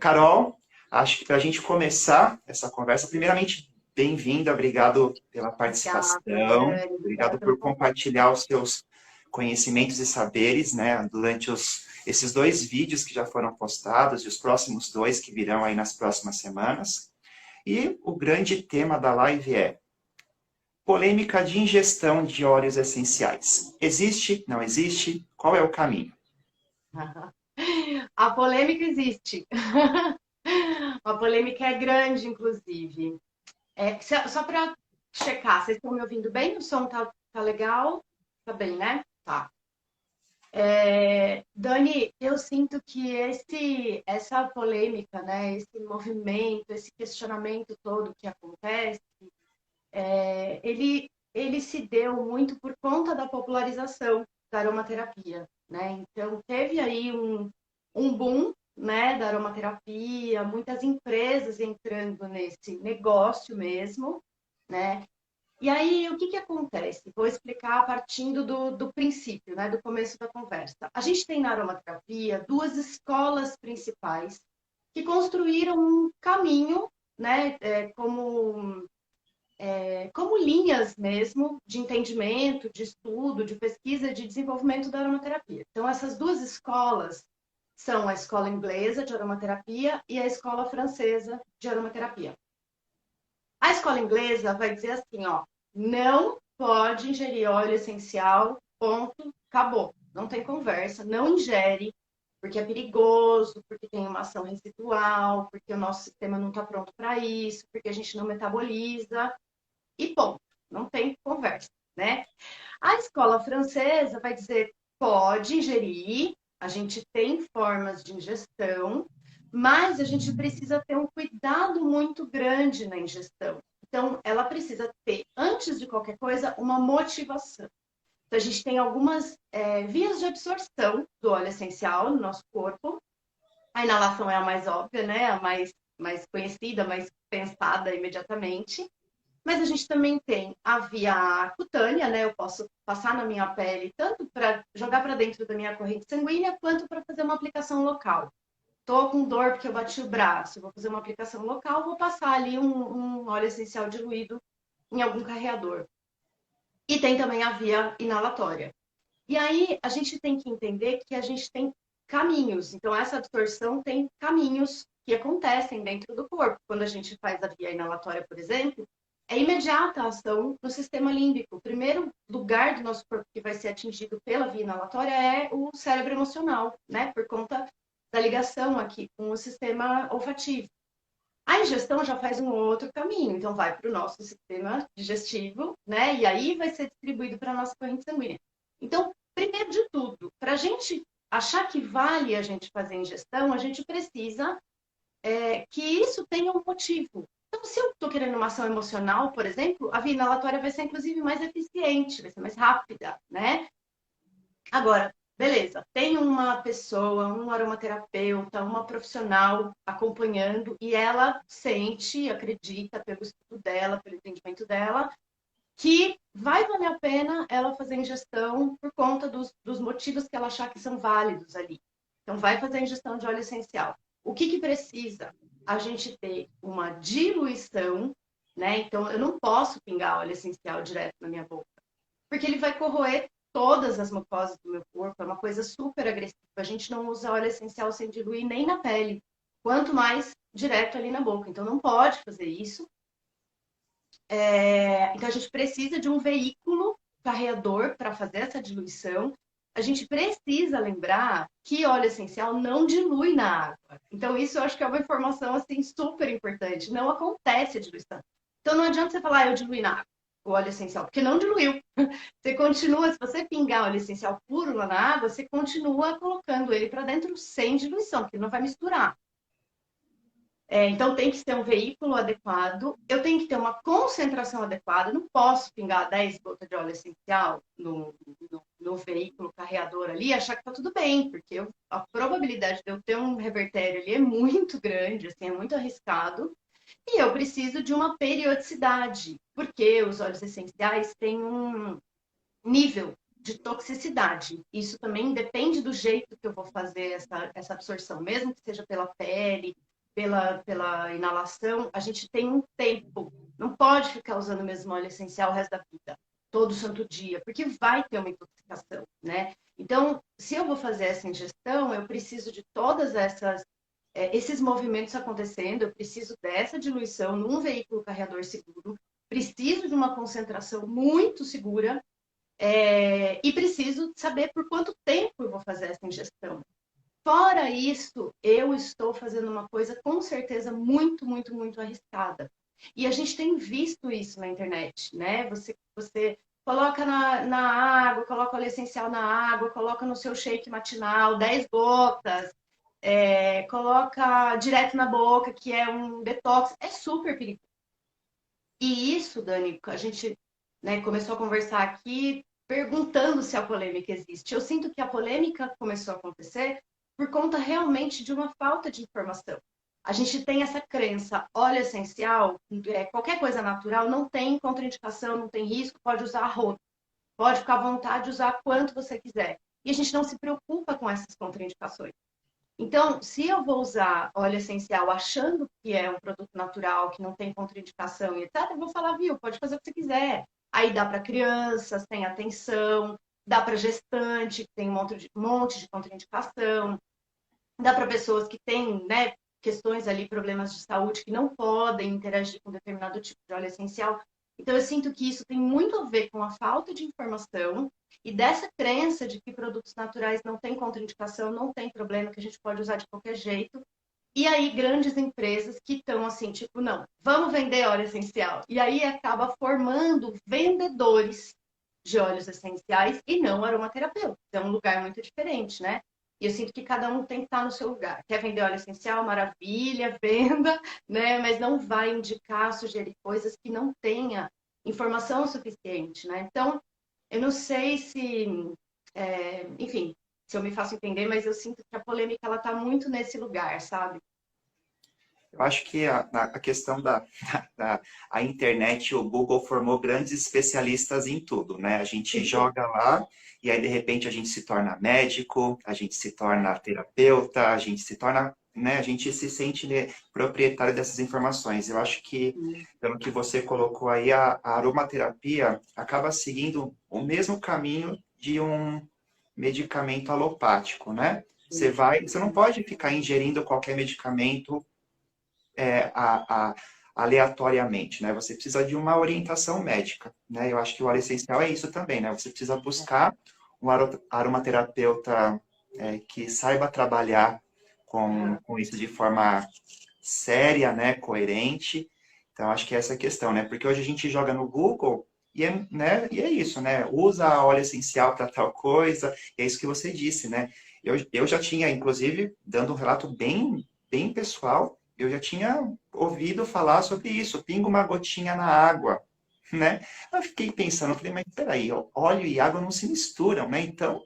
Carol, acho que para a gente começar essa conversa, primeiramente, bem-vinda, obrigado pela Obrigada, participação, Dani. Obrigada obrigado pelo por convite. compartilhar os seus conhecimentos e saberes, né, durante esses dois vídeos que já foram postados e os próximos dois que virão aí nas próximas semanas. E o grande tema da live é polêmica de ingestão de óleos essenciais. Existe? Não existe? Qual é o caminho? A polêmica existe. A polêmica é grande, inclusive. Só para checar, vocês estão me ouvindo bem? O som tá legal? Tá bem, né? Tá. Dani, eu sinto que essa polêmica, né, esse movimento, esse questionamento todo que acontece, ele se deu muito por conta da popularização da aromaterapia, né? Então, teve aí um boom, né, da aromaterapia, muitas empresas entrando nesse negócio mesmo, né? E aí, o que que acontece? Vou explicar partindo do princípio, né, do começo da conversa. A gente tem na aromaterapia duas escolas principais que construíram um caminho, né, como linhas mesmo de entendimento, de estudo, de pesquisa, de desenvolvimento da aromaterapia. Então, essas duas escolas são a escola inglesa de aromaterapia e a escola francesa de aromaterapia. A escola inglesa vai dizer assim, ó, não pode ingerir óleo essencial, ponto, acabou. Não tem conversa, não ingere, porque é perigoso, porque tem uma ação residual, porque o nosso sistema não está pronto para isso, porque a gente não metaboliza e ponto. Não tem conversa, né? A escola francesa vai dizer pode ingerir, a gente tem formas de ingestão, mas a gente precisa ter um cuidado muito grande na ingestão. Então, ela precisa ter, antes de qualquer coisa, uma motivação. Então, a gente tem algumas vias de absorção do óleo essencial no nosso corpo. A inalação é a mais óbvia, né? A mais conhecida, mais pensada imediatamente. Mas a gente também tem a via cutânea, né? Eu posso passar na minha pele tanto para jogar para dentro da minha corrente sanguínea, quanto para fazer uma aplicação local. Tô com dor porque eu bati o braço, vou fazer uma aplicação local, vou passar ali um óleo essencial diluído em algum carreador. E tem também a via inalatória. E aí a gente tem que entender que a gente tem caminhos. Então, essa absorção tem caminhos que acontecem dentro do corpo. Quando a gente faz a via inalatória, por exemplo, é imediata a ação no sistema límbico. O primeiro lugar do nosso corpo que vai ser atingido pela via inalatória é o cérebro emocional, né? Por conta da ligação aqui com o sistema olfativo. A ingestão já faz um outro caminho, então vai para o nosso sistema digestivo, né? E aí vai ser distribuído para a nossa corrente sanguínea. Então, primeiro de tudo, para a gente achar que vale a gente fazer ingestão, a gente precisa que isso tenha um motivo. Então, se eu estou querendo uma ação emocional, por exemplo, a via inalatória vai ser inclusive mais eficiente, vai ser mais rápida, né? Agora, beleza, tem uma pessoa, um aromaterapeuta, uma profissional acompanhando e ela sente, acredita pelo estudo dela, pelo entendimento dela, que vai valer a pena ela fazer ingestão por conta dos motivos que ela achar que são válidos ali. Então, vai fazer ingestão de óleo essencial. O que que precisa? A gente ter uma diluição, né? Então, eu não posso pingar óleo essencial direto na minha boca porque ele vai corroer todas as mucosas do meu corpo, é uma coisa super agressiva. A gente não usa óleo essencial sem diluir nem na pele, quanto mais direto ali na boca. Então não pode fazer isso. Então a gente precisa de um veículo carreador para fazer essa diluição. A gente precisa lembrar que óleo essencial não dilui na água. Então isso eu acho que é uma informação assim super importante. Não acontece a diluição. Então não adianta você falar, eu diluí na água o óleo essencial, porque não diluiu. Você continua, se você pingar óleo essencial puro lá na água, você continua colocando ele para dentro sem diluição, porque ele não vai misturar. Então tem que ser um veículo adequado, eu tenho que ter uma concentração adequada, não posso pingar 10 gotas de óleo essencial no veículo carreador ali e achar que está tudo bem, porque a probabilidade de eu ter um revertério ali é muito grande, assim, é muito arriscado, e eu preciso de uma periodicidade, porque os óleos essenciais têm um nível de toxicidade. Isso também depende do jeito que eu vou fazer essa absorção, mesmo que seja pela pele, pela inalação, a gente tem um tempo. Não pode ficar usando o mesmo óleo essencial o resto da vida, todo santo dia, porque vai ter uma intoxicação, né? Então, se eu vou fazer essa ingestão, eu preciso de todas esses movimentos acontecendo, eu preciso dessa diluição num veículo carreador seguro, preciso de uma concentração muito segura, e preciso saber por quanto tempo eu vou fazer essa ingestão. Fora isso, eu estou fazendo uma coisa com certeza muito, muito, muito arriscada. E a gente tem visto isso na internet, né? Você coloca na água, coloca óleo essencial na água, coloca no seu shake matinal 10 gotas, coloca direto na boca, que é um detox. É super perigoso. E isso, Dani, a gente, né, começou a conversar aqui perguntando se a polêmica existe. Eu sinto que a polêmica começou a acontecer por conta realmente de uma falta de informação. A gente tem essa crença, óleo essencial, qualquer coisa natural, não tem contraindicação, não tem risco, pode usar a rodo, pode ficar à vontade de usar quanto você quiser. E a gente não se preocupa com essas contraindicações. Então, se eu vou usar óleo essencial achando que é um produto natural, que não tem contraindicação e etc., eu vou falar, viu, pode fazer o que você quiser. Aí dá para crianças, tem atenção, dá para gestante, que tem um monte de contraindicação, dá para pessoas que têm, né, questões ali, problemas de saúde, que não podem interagir com determinado tipo de óleo essencial. Então, eu sinto que isso tem muito a ver com a falta de informação e dessa crença de que produtos naturais não têm contraindicação, não tem problema, que a gente pode usar de qualquer jeito. E aí, grandes empresas que estão assim, tipo, não, vamos vender óleo essencial. E aí acaba formando vendedores de óleos essenciais e não aromaterapeutas. É um lugar muito diferente, né? E eu sinto que cada um tem que estar no seu lugar. Quer vender óleo essencial? Maravilha, venda, né? Mas não vai indicar, sugerir coisas que não tenha informação suficiente, né? Então, eu não sei se, enfim, se eu me faço entender, mas eu sinto que a polêmica ela está muito nesse lugar, sabe? Eu acho que a questão a internet e o Google formou grandes especialistas em tudo, né? A gente joga lá e aí, de repente, a gente se torna médico, a gente se torna terapeuta, a gente se torna, né? A gente se sente, né, proprietário dessas informações. Eu acho que, pelo que você colocou aí, a aromaterapia acaba seguindo o mesmo caminho de um medicamento alopático, né? Você não pode ficar ingerindo qualquer medicamento aleatoriamente, né? Você precisa de uma orientação médica, né? Eu acho que o óleo essencial é isso também, né? Você precisa buscar um aromaterapeuta que saiba trabalhar com isso de forma séria, né? Coerente. Então, acho que essa é a questão, né? Porque hoje a gente joga no Google e é isso, né? Usa óleo essencial para tal coisa, e é isso que você disse, né? Eu já tinha, inclusive, dando um relato bem, bem pessoal, eu já tinha ouvido falar sobre isso, pinga uma gotinha na água, né? Eu fiquei pensando, falei, mas peraí, óleo e água não se misturam, né? Então,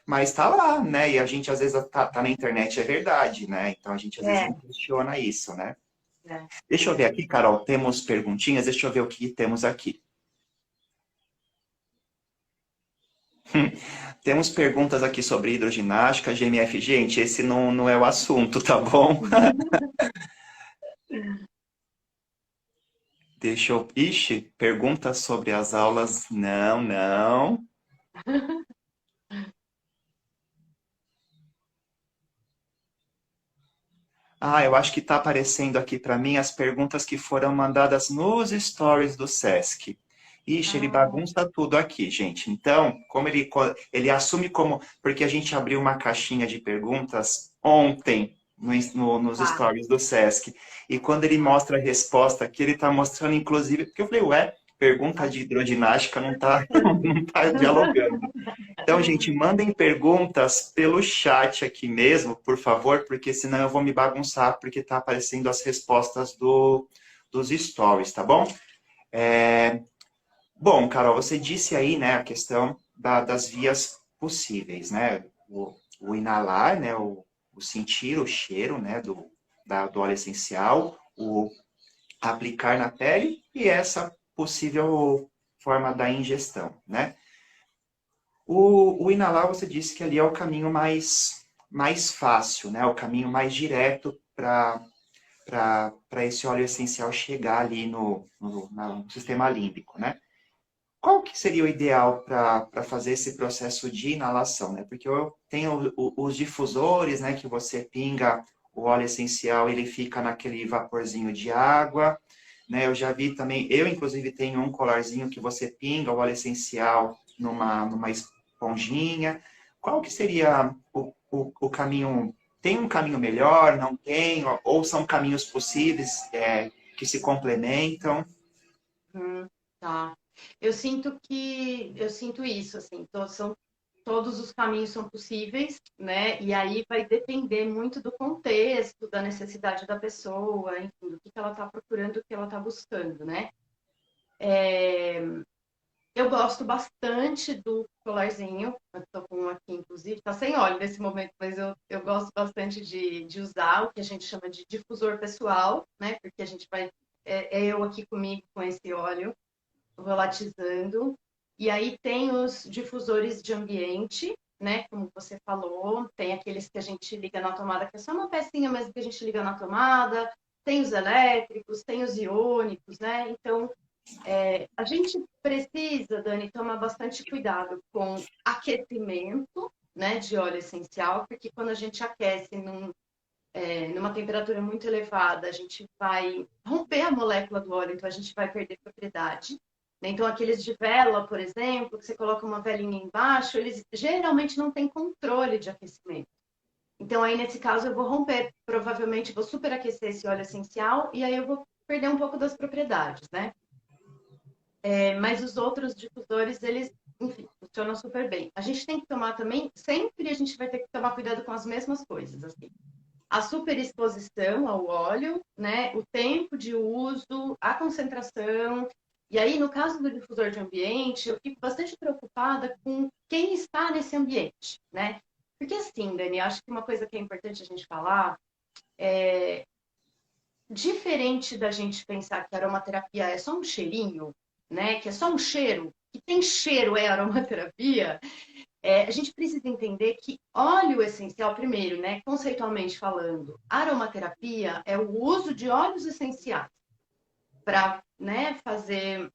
mas tá lá, né? E a gente às vezes tá na internet, é verdade, né? Então a gente às vezes não É, questiona isso, né? é, Deixa eu ver é. aqui, Carol, temos perguntinhas, deixa eu ver o que temos aqui. Temos perguntas aqui sobre hidroginástica, GMF. Gente, esse não é o assunto, tá bom? Deixa eu. Ixi, perguntas sobre as aulas. Não, não. Ah, eu acho que está aparecendo aqui para mim as perguntas que foram mandadas nos stories do Sesc. Ixi, ele Ah, bagunça tudo aqui, gente. Então, como ele assume como. Porque a gente abriu uma caixinha de perguntas ontem nos tá. stories do Sesc. E quando ele mostra a resposta aqui, ele está mostrando, inclusive, porque eu falei, ué, pergunta de hidroginástica não está não tá dialogando. Então, gente, mandem perguntas pelo chat aqui mesmo, por favor, porque senão eu vou me bagunçar, porque está aparecendo as respostas dos stories, tá bom? É, Bom, Carol, você disse aí, né, a questão das vias possíveis, né? O inalar, né, o sentir o cheiro, né, do óleo essencial, o aplicar na pele e essa possível forma da ingestão, né? O inalar, você disse que ali é o caminho mais fácil, né? O caminho mais direto para esse óleo essencial chegar ali no sistema límbico, né? Qual que seria o ideal para fazer esse processo de inalação, né? Porque eu tenho os difusores, né? Que você pinga o óleo essencial, ele fica naquele vaporzinho de água, né? Eu já vi também, eu inclusive tenho um colarzinho que você pinga o óleo essencial numa esponjinha. Qual que seria o caminho? Tem um caminho melhor, não tem? Ou são caminhos possíveis, que se complementam? Tá. Eu sinto isso, assim, todos os caminhos são possíveis, né? E aí vai depender muito do contexto, da necessidade da pessoa, enfim, do que ela está procurando, o que ela está buscando, né? Eu gosto bastante do colarzinho, eu tô com um aqui, inclusive, tá sem óleo nesse momento, mas eu gosto bastante de usar o que a gente chama de difusor pessoal, né? Porque a gente vai, é eu aqui comigo com esse óleo, volatizando. E aí tem os difusores de ambiente, né? Como você falou, tem aqueles que a gente liga na tomada, que é só uma pecinha mesmo que a gente liga na tomada, tem os elétricos, tem os iônicos, né? Então, a gente precisa, Dani, tomar bastante cuidado com aquecimento, né, de óleo essencial, porque quando a gente aquece numa temperatura muito elevada, a gente vai romper a molécula do óleo, então a gente vai perder propriedade. Então, aqueles de vela, por exemplo, que você coloca uma velinha embaixo, eles geralmente não têm controle de aquecimento. Então, aí, nesse caso, eu vou romper, provavelmente vou superaquecer esse óleo essencial e aí eu vou perder um pouco das propriedades, né? Mas os outros difusores, eles, enfim, funcionam super bem. A gente tem que tomar também, sempre a gente vai ter que tomar cuidado com as mesmas coisas, assim. A superexposição ao óleo, né? O tempo de uso, a concentração. E aí, no caso do difusor de ambiente, eu fico bastante preocupada com quem está nesse ambiente, né? Porque assim, Dani, acho que uma coisa que é importante a gente falar, diferente da gente pensar que a aromaterapia é só um cheirinho, né? Que é só um cheiro, que tem cheiro é aromaterapia, a gente precisa entender que óleo essencial, primeiro, né, conceitualmente falando, aromaterapia é o uso de óleos essenciais para, né, fazer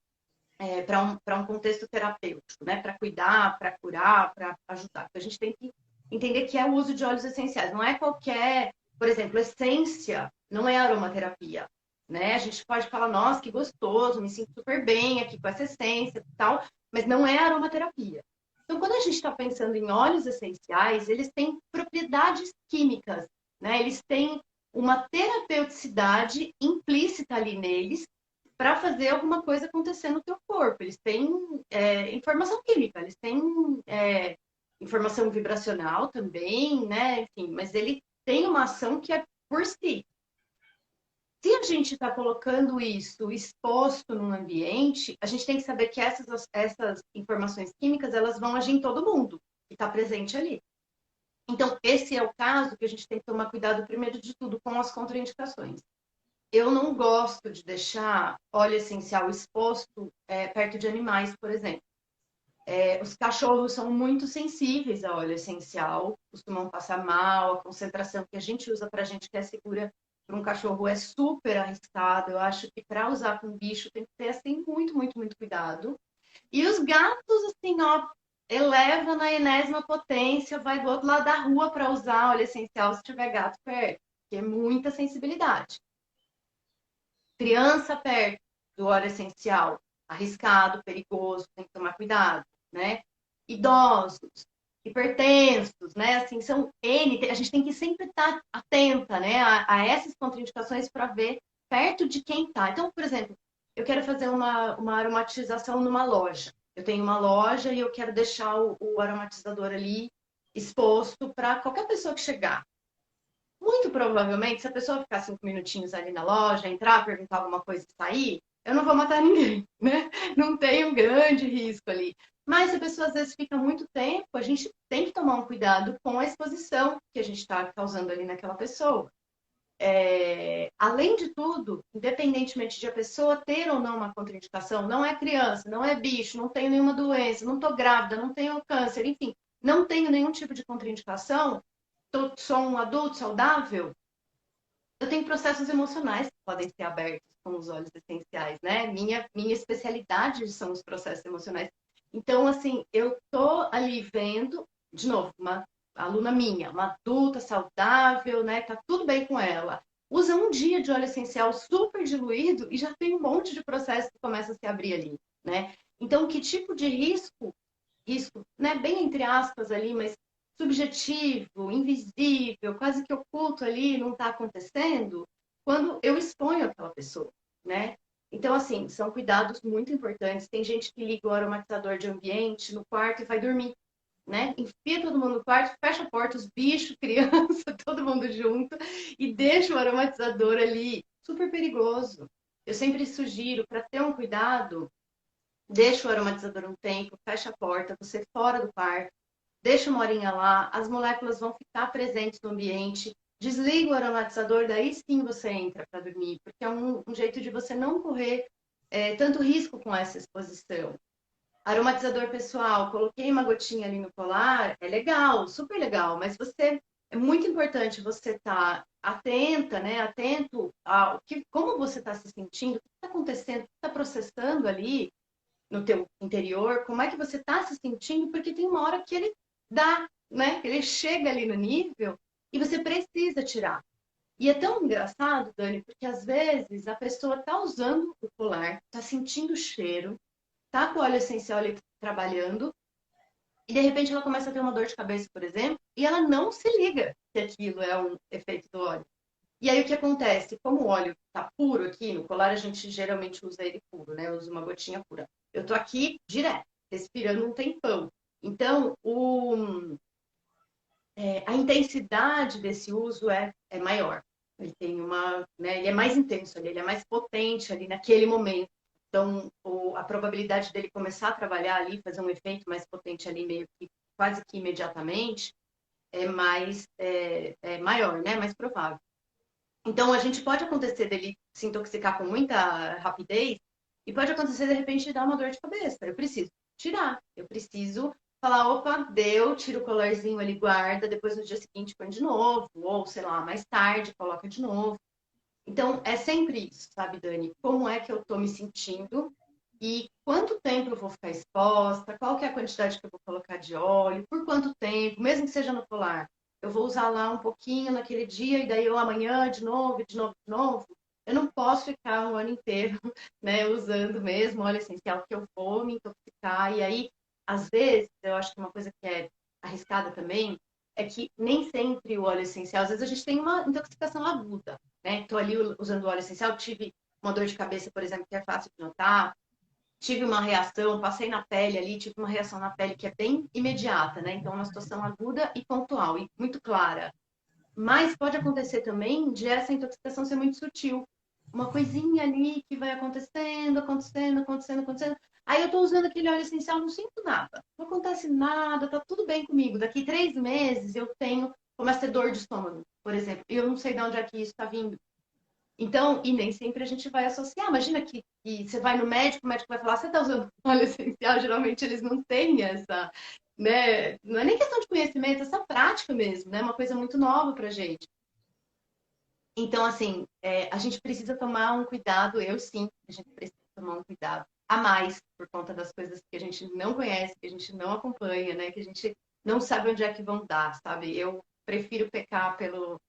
para um contexto terapêutico, né, para cuidar, para curar, para ajudar. Então, a gente tem que entender que é o uso de óleos essenciais, não é qualquer, por exemplo, essência, não é aromaterapia. Né? A gente pode falar, nossa, que gostoso, me sinto super bem aqui com essa essência e tal, mas não é aromaterapia. Então, quando a gente está pensando em óleos essenciais, eles têm propriedades químicas, né? Eles têm uma terapeuticidade implícita ali neles para fazer alguma coisa acontecer no teu corpo. Eles têm informação química, eles têm informação vibracional também, né? Enfim, mas ele tem uma ação que é por si. Se a gente está colocando isso exposto num ambiente, a gente tem que saber que essas informações químicas elas vão agir em todo mundo que está presente ali. Então, esse é o caso que a gente tem que tomar cuidado, primeiro de tudo, com as contraindicações. Eu não gosto de deixar óleo essencial exposto perto de animais, por exemplo. Os cachorros são muito sensíveis a óleo essencial, costumam passar mal, a concentração que a gente usa para a gente que é segura para um cachorro é super arriscado. Eu acho que para usar com bicho tem que ter assim, muito, muito, muito cuidado. E os gatos, assim, ó, eleva na enésima potência, vai do outro lado da rua para usar óleo essencial se tiver gato perto, porque é muita sensibilidade. Criança perto do óleo essencial, arriscado, perigoso, tem que tomar cuidado, né? Idosos, hipertensos, né? Assim, são N, a gente tem que sempre estar atenta, né, a essas contraindicações para ver perto de quem tá. Então, por exemplo, eu quero fazer uma aromatização numa loja. Eu tenho uma loja e eu quero deixar o aromatizador ali exposto para qualquer pessoa que chegar. Muito provavelmente, se a pessoa ficar 5 minutinhos ali na loja, entrar, perguntar alguma coisa e sair, eu não vou matar ninguém, né? Não tem um grande risco ali. Mas se a pessoa às vezes fica muito tempo, a gente tem que tomar um cuidado com a exposição que a gente está causando ali naquela pessoa. além de tudo, independentemente de a pessoa ter ou não uma contraindicação, não é criança, não é bicho, não tenho nenhuma doença, não estou grávida, não tenho câncer, enfim, não tenho nenhum tipo de contraindicação, sou um adulto saudável, eu tenho processos emocionais que podem ser abertos com os óleos essenciais, né? Minha especialidade são os processos emocionais. Então, assim, eu tô ali vendo, de novo, uma aluna minha, uma adulta saudável, né? Tá tudo bem com ela. Usa um dia de óleo essencial super diluído e já tem um monte de processo que começa a se abrir ali, né? Então, que tipo de risco, né? Bem entre aspas ali, mas subjetivo, invisível, quase que oculto ali, não está acontecendo, quando eu exponho aquela pessoa, né? Então, assim, são cuidados muito importantes. Tem gente que liga o aromatizador de ambiente no quarto e vai dormir, né? Enfia todo mundo no quarto, fecha a porta, os bichos, criança, todo mundo junto, e deixa o aromatizador ali. Super perigoso. Eu sempre sugiro, para ter um cuidado, deixa o aromatizador um tempo, fecha a porta, você fora do quarto, deixa uma horinha lá, as moléculas vão ficar presentes no ambiente, desliga o aromatizador, daí sim você entra para dormir, porque é um jeito de você não correr tanto risco com essa exposição. Aromatizador pessoal, coloquei uma gotinha ali no colar, é legal, super legal, mas é muito importante você estar atenta, né? Atento ao como você está se sentindo, o que está acontecendo, o que está processando ali no teu interior, como é que você está se sentindo, porque tem uma hora que ele dá, né? Ele chega ali no nível e você precisa tirar. E é tão engraçado, Dani, porque às vezes a pessoa está usando o colar, está sentindo o cheiro, tá com o óleo essencial ali trabalhando, e de repente ela começa a ter uma dor de cabeça, por exemplo, e ela não se liga que aquilo é um efeito do óleo. E aí o que acontece? Como o óleo tá puro aqui, no colar a gente geralmente usa ele puro, né? Eu uso uma gotinha pura. Eu tô aqui direto, respirando um tempão. Então, a intensidade desse uso é maior. Ele tem né, ele é mais intenso ali, ele é mais potente ali naquele momento. Então, a probabilidade dele começar a trabalhar ali, fazer um efeito mais potente ali, meio que quase que imediatamente, é maior, né? Mais provável. Então, a gente pode acontecer dele se intoxicar com muita rapidez e pode acontecer, de repente, dar uma dor de cabeça. Eu preciso tirar. Eu preciso falar, opa, deu, tira o colarzinho ali, guarda, depois no dia seguinte põe de novo, ou, sei lá, mais tarde coloca de novo. Então, é sempre isso, sabe, Dani? Como é que eu tô me sentindo e quanto tempo eu vou ficar exposta, qual que é a quantidade que eu vou colocar de óleo, por quanto tempo, mesmo que seja no colar. Eu vou usar lá um pouquinho naquele dia e daí eu amanhã de novo, de novo, de novo. Eu não posso ficar um ano inteiro, né, usando mesmo óleo essencial, porque eu vou me intoxicar. E aí, às vezes, eu acho que uma coisa que é arriscada também é que nem sempre o óleo essencial, às vezes a gente tem uma intoxicação aguda, né? Estou ali usando o óleo essencial, tive uma dor de cabeça, por exemplo, que é fácil de notar, tive uma reação, passei na pele ali, tive uma reação na pele que é bem imediata, né? Então, uma situação aguda e pontual e muito clara. Mas pode acontecer também de essa intoxicação ser muito sutil. Uma coisinha ali que vai acontecendo, acontecendo, acontecendo, acontecendo. Aí eu tô usando aquele óleo essencial, não sinto nada. Não acontece nada, tá tudo bem comigo. Daqui 3 meses eu começa a ter dor de estômago, por exemplo. E eu não sei de onde é que isso está vindo. Então, e nem sempre a gente vai associar. Imagina que você vai no médico, o médico vai falar, você está usando óleo essencial, geralmente eles não têm essa, né? Não é nem questão de conhecimento, essa prática mesmo, né? Uma coisa muito nova pra gente. Então, assim, a gente precisa tomar um cuidado, eu sim, a gente precisa tomar um cuidado a mais por conta das coisas que a gente não conhece, que a gente não acompanha, né? Que a gente não sabe onde é que vão dar, sabe? Eu prefiro pecar pelo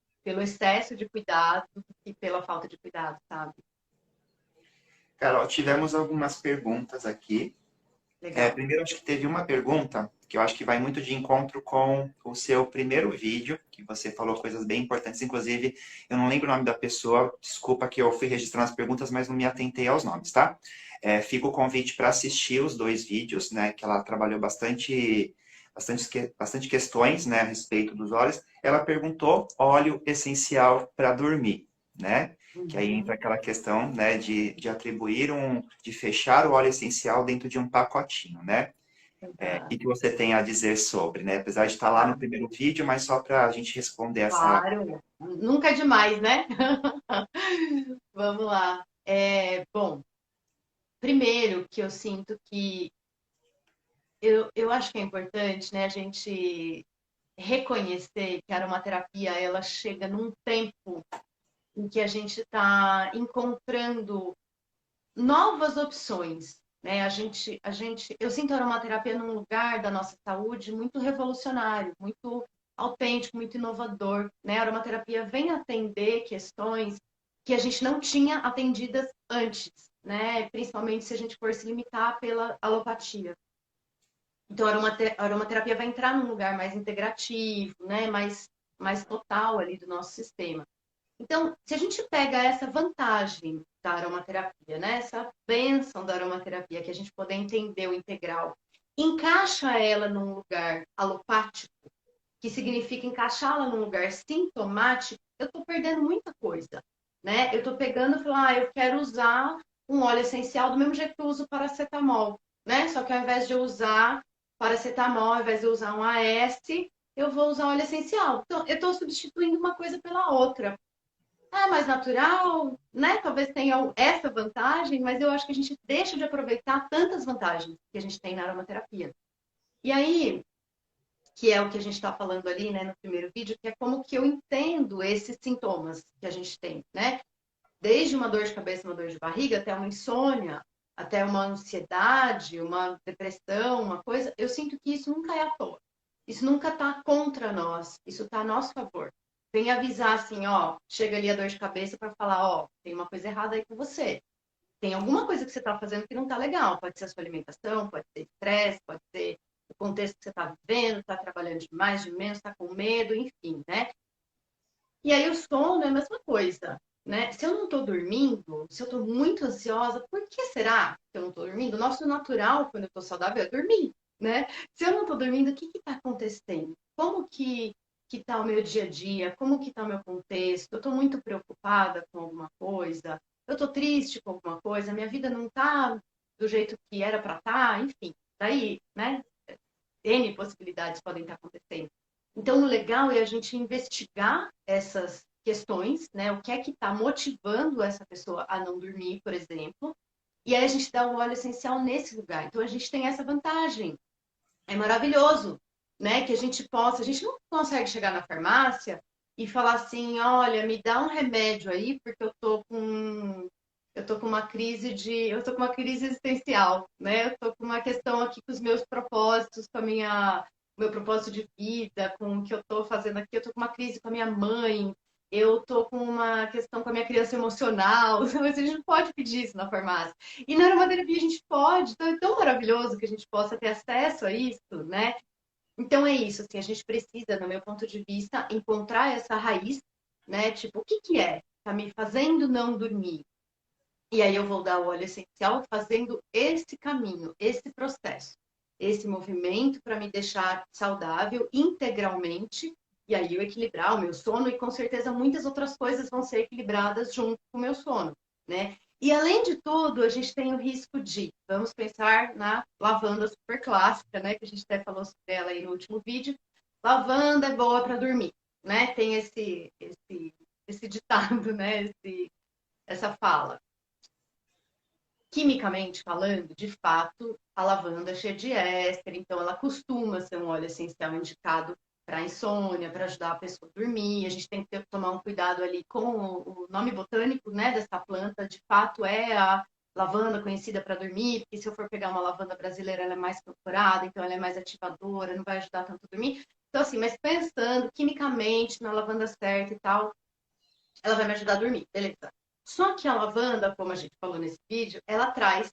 excesso de cuidado do que pela falta de cuidado, sabe? Carol, tivemos algumas perguntas aqui. Legal. Primeiro, acho que teve uma pergunta que eu acho que vai muito de encontro com o seu primeiro vídeo, que você falou coisas bem importantes. Inclusive, eu não lembro o nome da pessoa, desculpa que eu fui registrando as perguntas, mas não me atentei aos nomes, tá? Fica o convite para assistir os dois vídeos, né? Que ela trabalhou bastante questões, né, a respeito dos óleos. Ela perguntou óleo essencial para dormir, né? Que aí entra Uhum. aquela questão, né, de atribuir de fechar o óleo essencial dentro de um pacotinho, né? O que Exato. que você tem a dizer sobre, né? Apesar de estar lá no primeiro vídeo, mas só para a gente responder essa. Claro, nunca é demais, né? Vamos lá. Bom, primeiro que eu sinto que eu acho que é importante, né, a gente reconhecer que a aromaterapia ela chega num tempo em que a gente está encontrando novas opções, né? Eu sinto a aromaterapia num lugar da nossa saúde muito revolucionário, muito autêntico, muito inovador, né? A aromaterapia vem atender questões que a gente não tinha atendidas antes, né? Principalmente se a gente for se limitar pela alopatia. Então, a aromaterapia vai entrar num lugar mais integrativo, né? Mais total ali do nosso sistema. Então, se a gente pega essa vantagem da aromaterapia, né, essa bênção da aromaterapia, que a gente poder entender o integral, encaixa ela num lugar alopático, que significa encaixá-la num lugar sintomático, eu estou perdendo muita coisa, né? Eu estou pegando e falando, eu quero usar um óleo essencial do mesmo jeito que eu uso paracetamol, né? Só que ao invés de eu usar paracetamol, ao invés de eu usar um AS, eu vou usar óleo essencial. Então, eu estou substituindo uma coisa pela outra. É mais natural, né? Talvez tenha essa vantagem, mas eu acho que a gente deixa de aproveitar tantas vantagens que a gente tem na aromaterapia. E aí, que é o que a gente está falando ali, né, no primeiro vídeo, que é como que eu entendo esses sintomas que a gente tem, né? Desde uma dor de cabeça, uma dor de barriga, até uma insônia, até uma ansiedade, uma depressão, uma coisa, eu sinto que isso nunca é à toa. Isso nunca está contra nós, isso está a nosso favor. Vem avisar assim, ó, chega ali a dor de cabeça para falar, ó, tem uma coisa errada aí com você. Tem alguma coisa que você está fazendo que não está legal. Pode ser a sua alimentação, pode ser estresse, pode ser o contexto que você está vivendo, está trabalhando demais, de menos, está com medo, enfim, né? E aí o sono é a mesma coisa, né? Se eu não estou dormindo, se eu estou muito ansiosa, por que será que eu não estou dormindo? O nosso natural, quando eu estou saudável, é dormir, né? Se eu não estou dormindo, o que está acontecendo? Como que está o meu dia a dia? Como que está o meu contexto? Eu estou muito preocupada com alguma coisa? Eu estou triste com alguma coisa? Minha vida não está do jeito que era para estar? Enfim, daí, né? N possibilidades podem estar acontecendo. Então, o legal é a gente investigar essas questões, né? O que é que está motivando essa pessoa a não dormir, por exemplo, e aí a gente dá o óleo essencial nesse lugar. Então, a gente tem essa vantagem. É maravilhoso, né? Que a gente não consegue chegar na farmácia e falar assim, olha, me dá um remédio aí, porque eu tô com uma crise existencial, né? Eu tô com uma questão aqui com os meus propósitos, com a meu propósito de vida, com o que eu tô fazendo aqui, eu tô com uma crise com a minha mãe, eu tô com uma questão com a minha criança emocional, mas a gente não pode pedir isso na farmácia. E na aromaterapia a gente pode, então é tão maravilhoso que a gente possa ter acesso a isso, né? Então é isso, assim, a gente precisa, no meu ponto de vista, encontrar essa raiz, né? Tipo, o que que é? Tá me fazendo não dormir? E aí eu vou dar o óleo essencial fazendo esse caminho, esse processo, esse movimento para me deixar saudável integralmente e aí eu equilibrar o meu sono e com certeza muitas outras coisas vão ser equilibradas junto com o meu sono, né? E além de tudo, a gente tem o risco de, vamos pensar na lavanda super clássica, né? Que a gente até falou sobre ela aí no último vídeo. Lavanda é boa para dormir, né? Tem esse ditado, né? Essa fala. Quimicamente falando, de fato, a lavanda é cheia de éster, então ela costuma ser um óleo essencial indicado para insônia, para ajudar a pessoa a dormir. A gente tem que tomar um cuidado ali com o nome botânico, né, dessa planta. De fato, é a lavanda conhecida para dormir, porque se eu for pegar uma lavanda brasileira, ela é mais procurada, então ela é mais ativadora, não vai ajudar tanto a dormir. Então, assim, mas pensando quimicamente na lavanda certa e tal, ela vai me ajudar a dormir, beleza. Só que a lavanda, como a gente falou nesse vídeo, ela traz,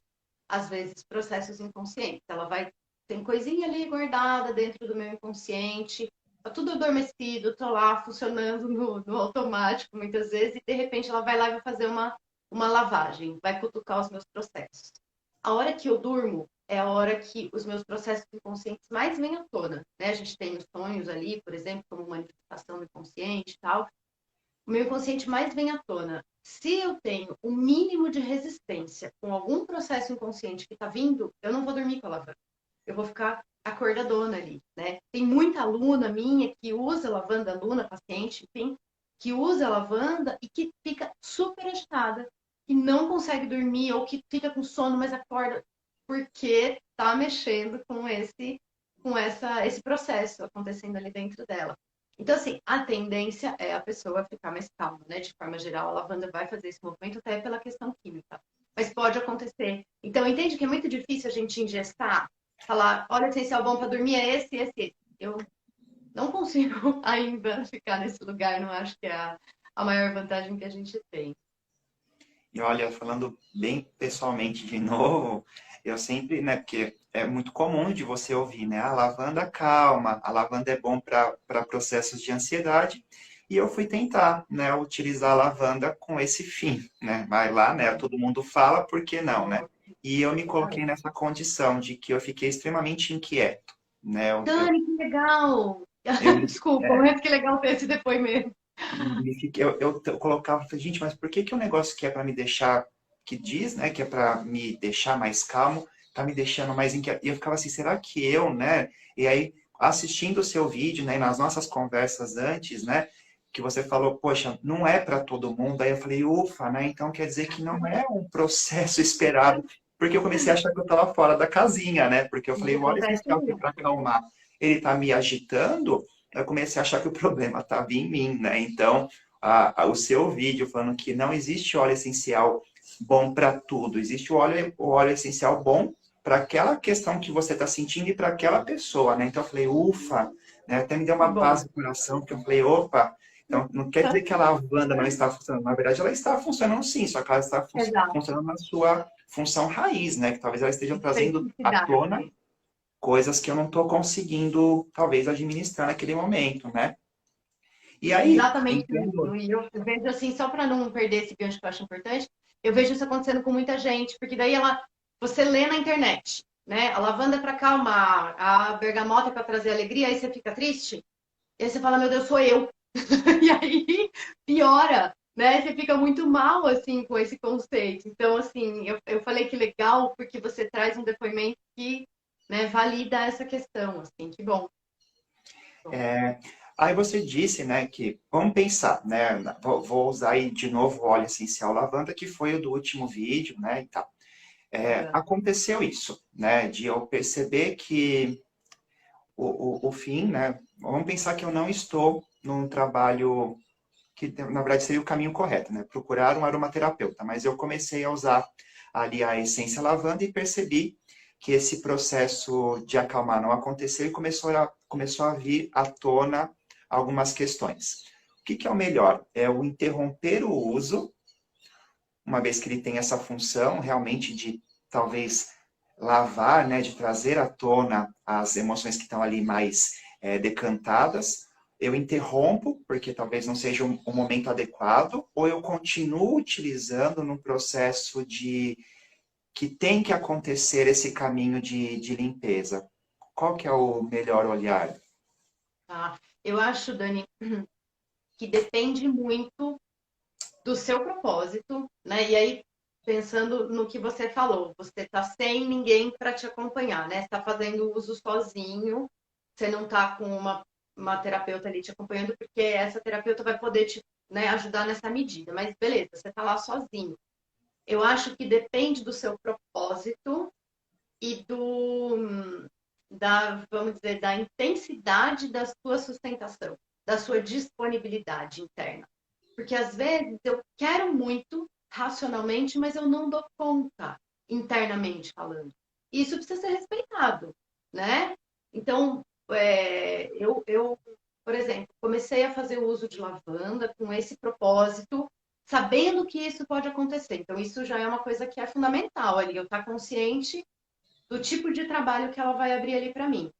às vezes, processos inconscientes. Ela vai, tem coisinha ali guardada dentro do meu inconsciente, tá tudo adormecido, tô lá funcionando no automático muitas vezes, e de repente ela vai lá e vai fazer uma lavagem, vai cutucar os meus processos. A hora que eu durmo é a hora que os meus processos inconscientes mais vêm à tona, né? A gente tem os sonhos ali, por exemplo, como manifestação do inconsciente e tal, o meu inconsciente mais vem à tona. Se eu tenho o mínimo de resistência com algum processo inconsciente que está vindo, eu não vou dormir com a lavanda. eu vou ficar acordadona ali, né? Tem muita aluna minha que usa lavanda, aluna, paciente, enfim, que usa lavanda e que fica super agitada, que não consegue dormir ou que fica com sono, mas acorda porque tá mexendo com esse processo acontecendo ali dentro dela. Então, assim, a tendência é a pessoa ficar mais calma, né? De forma geral, a lavanda vai fazer esse movimento até pela questão química. Mas pode acontecer. Então, entende que é muito difícil a gente ingestar, falar, óleo essencial bom para dormir é esse, esse, esse. Eu não consigo ainda ficar nesse lugar, não acho que é a maior vantagem que a gente tem. E olha, falando bem pessoalmente de novo, eu sempre, né, porque é muito comum de você ouvir, né, a lavanda calma, a lavanda é bom para processos de ansiedade, e eu fui tentar, né, utilizar a lavanda com esse fim, né, vai lá, né, todo mundo fala, por que não, né? E eu me coloquei nessa condição de que eu fiquei extremamente inquieto, né, Dani, que legal! eu me, Desculpa, mas que legal ter esse depoimento. eu colocava, falei, gente, mas por que que o negócio que é para me deixar, que diz, né, que é para me deixar mais calmo, tá me deixando mais inquieto? E eu ficava assim, será que eu, né? E aí, assistindo o seu vídeo, né, e nas nossas conversas antes, né, que você falou, poxa, não é para todo mundo. Aí eu falei, ufa, né? Então quer dizer que não é um processo esperado, porque eu comecei a achar que eu estava fora da casinha, né? Porque eu falei, E o óleo acontece essencial que é isso. para acalmar, ele tá me agitando, eu comecei a achar que o problema estava em mim, né? Então, o seu vídeo falando que não existe óleo essencial bom para tudo, existe o óleo essencial bom para aquela questão que você está sentindo e para aquela pessoa, né? Então, eu falei, ufa, né? Até me deu Que uma bom. paz no coração, porque eu falei, opa, então não quer dizer que a lavanda não está funcionando. Na verdade, ela está funcionando sim, só que ela está Exato. funcionando na sua função raiz, né? Que talvez ela esteja trazendo à tona Especificidade. coisas que eu não estou conseguindo, talvez, administrar naquele momento, né? E aí, Exatamente isso. entrando. E eu vejo assim, só para não perder esse gancho que eu acho importante, eu vejo isso acontecendo com muita gente, porque daí você lê na internet, né? A lavanda é para acalmar, a bergamota é para trazer alegria, aí você fica triste, e aí você fala, meu Deus, sou eu. E aí piora, né? Você fica muito mal assim com esse conceito. Então, assim, eu falei que legal porque você traz um depoimento que, né, valida essa questão, assim, que bom. Bom. é, Aí você disse, né, que vamos pensar, né? Vou usar aí de novo o óleo essencial lavanda, que foi o do último vídeo, né, e tal. Aham. Aconteceu isso, né, de eu perceber que o fim, né? Vamos pensar que eu não estou num trabalho que, na verdade, seria o caminho correto, né? Procurar um aromaterapeuta. Mas eu comecei a usar ali a essência lavanda e percebi que esse processo de acalmar não aconteceu e começou a vir à tona algumas questões. O que que é o melhor? É o interromper o uso, uma vez que ele tem essa função realmente de talvez lavar, né, de trazer à tona as emoções que estão ali mais decantadas. Eu interrompo, porque talvez não seja um momento adequado, ou eu continuo utilizando num processo de que tem que acontecer esse caminho de limpeza. Qual que é o melhor olhar? Tá. Eu acho, Dani, que depende muito do seu propósito, né? E aí, pensando no que você falou, você está sem ninguém para te acompanhar, né? Você está fazendo uso sozinho, você não está com uma terapeuta ali te acompanhando, porque essa terapeuta vai poder te, né, ajudar nessa medida. Mas beleza, você está lá sozinho. Eu acho que depende do seu propósito e vamos dizer, da intensidade da sua sustentação, da sua disponibilidade interna. Porque às vezes eu quero muito racionalmente, mas eu não dou conta internamente falando. E isso precisa ser respeitado, né? Então, por exemplo, comecei a fazer o uso de lavanda com esse propósito, sabendo que isso pode acontecer. Então, isso já é uma coisa que é fundamental ali, eu estar consciente do tipo de trabalho que ela vai abrir ali para mim.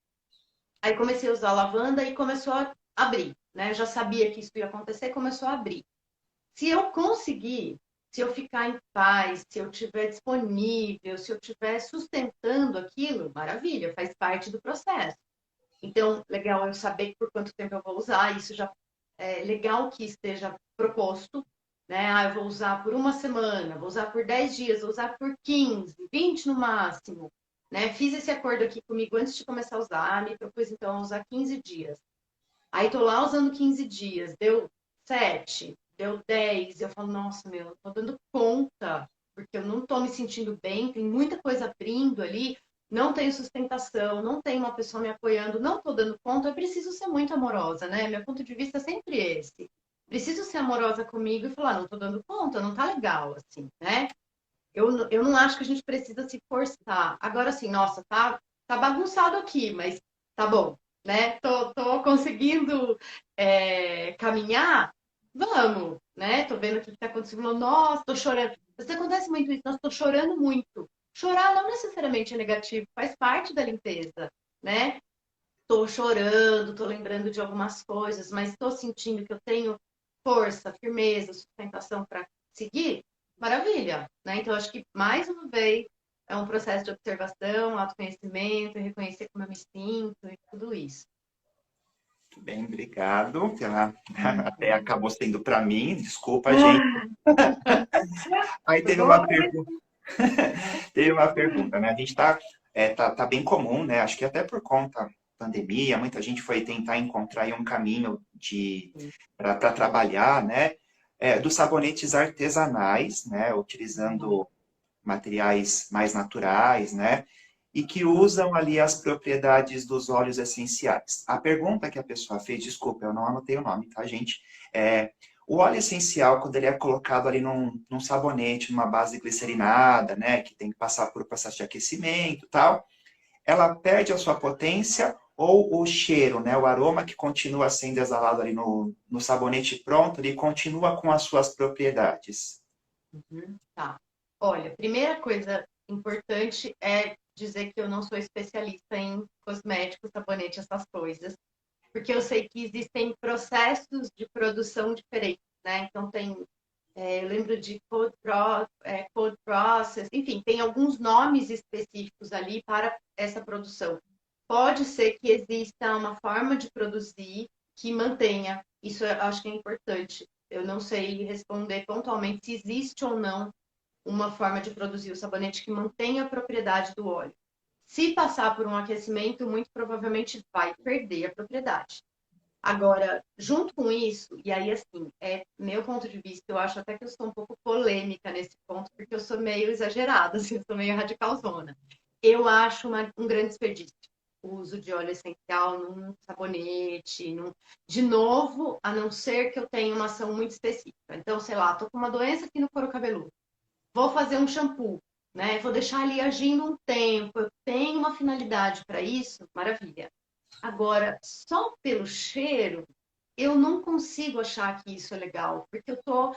Aí comecei a usar a lavanda e começou a abrir, né? Já sabia que isso ia acontecer, começou a abrir. Se eu conseguir, se eu ficar em paz, se eu estiver disponível, se eu estiver sustentando aquilo, maravilha, faz parte do processo. Então, legal eu saber por quanto tempo eu vou usar, isso já é legal que esteja proposto, né? Ah, eu vou usar por uma semana, vou usar por 10 dias, vou usar por 15, 20 no máximo. né? Fiz esse acordo aqui comigo antes de começar a usar, me propus então a usar 15 dias. Aí tô lá usando 15 dias, deu 7, deu 10, eu falo, nossa, meu, não tô dando conta, porque eu não tô me sentindo bem, tem muita coisa abrindo ali, não tenho sustentação, não tenho uma pessoa me apoiando, não tô dando conta, eu preciso ser muito amorosa, né? Meu ponto de vista é sempre esse. Preciso ser amorosa comigo e falar, não tô dando conta, não tá legal, assim, né? Eu não acho que a gente precisa se forçar. Agora, assim, nossa, tá bagunçado aqui, mas tá bom, né? Tô conseguindo caminhar, vamos, né? Tô vendo o que tá acontecendo. Nossa, tô chorando. Isso acontece muito isso, nossa, tô chorando muito. Chorar não necessariamente é negativo, faz parte da limpeza, né? Tô chorando, tô lembrando de algumas coisas, mas tô sentindo que eu tenho força, firmeza, sustentação para seguir, maravilha, né? Então, acho que, mais uma vez, é um processo de observação, autoconhecimento, reconhecer como eu me sinto e tudo isso. Muito bem, obrigado. Até acabou sendo para mim, desculpa, gente. Aí Foi teve boa? uma pergunta, teve uma pergunta, né? A gente tá bem comum, né? Acho que até por conta da pandemia, muita gente foi tentar encontrar aí um caminho para trabalhar, né? Dos sabonetes artesanais, né? Utilizando materiais mais naturais, né? E que usam ali as propriedades dos óleos essenciais. A pergunta que a pessoa fez, desculpa, eu não anotei o nome, tá, gente? O óleo essencial, quando ele é colocado ali num sabonete, numa base glicerinada, né, que tem que passar por um processo de aquecimento e tal, ela perde a sua potência ou o cheiro, né, o aroma que continua sendo exalado ali no sabonete pronto, ele continua com as suas propriedades. Uhum, tá. Olha, primeira coisa importante é dizer que eu não sou especialista em cosméticos, sabonete, essas coisas, porque eu sei que existem processos de produção diferentes, né? Então tem, eu lembro de cold process, enfim, tem alguns nomes específicos ali para essa produção. Pode ser que exista uma forma de produzir que mantenha, isso eu acho que é importante. Eu não sei responder pontualmente se existe ou não uma forma de produzir o sabonete que mantenha a propriedade do óleo. Se passar por um aquecimento, muito provavelmente vai perder a propriedade. Agora, junto com isso, e aí assim, meu ponto de vista, eu acho até que eu sou um pouco polêmica nesse ponto, porque eu sou meio exagerada, assim, eu sou meio radicalzona. Eu acho um grande desperdício o uso de óleo essencial num sabonete, de novo, a não ser que eu tenha uma ação muito específica. Então, sei lá, tô com uma doença aqui no couro cabeludo, vou fazer um shampoo, né? Vou deixar ali agindo um tempo, eu tenho uma finalidade para isso, maravilha. Agora, só pelo cheiro, eu não consigo achar que isso é legal, porque eu estou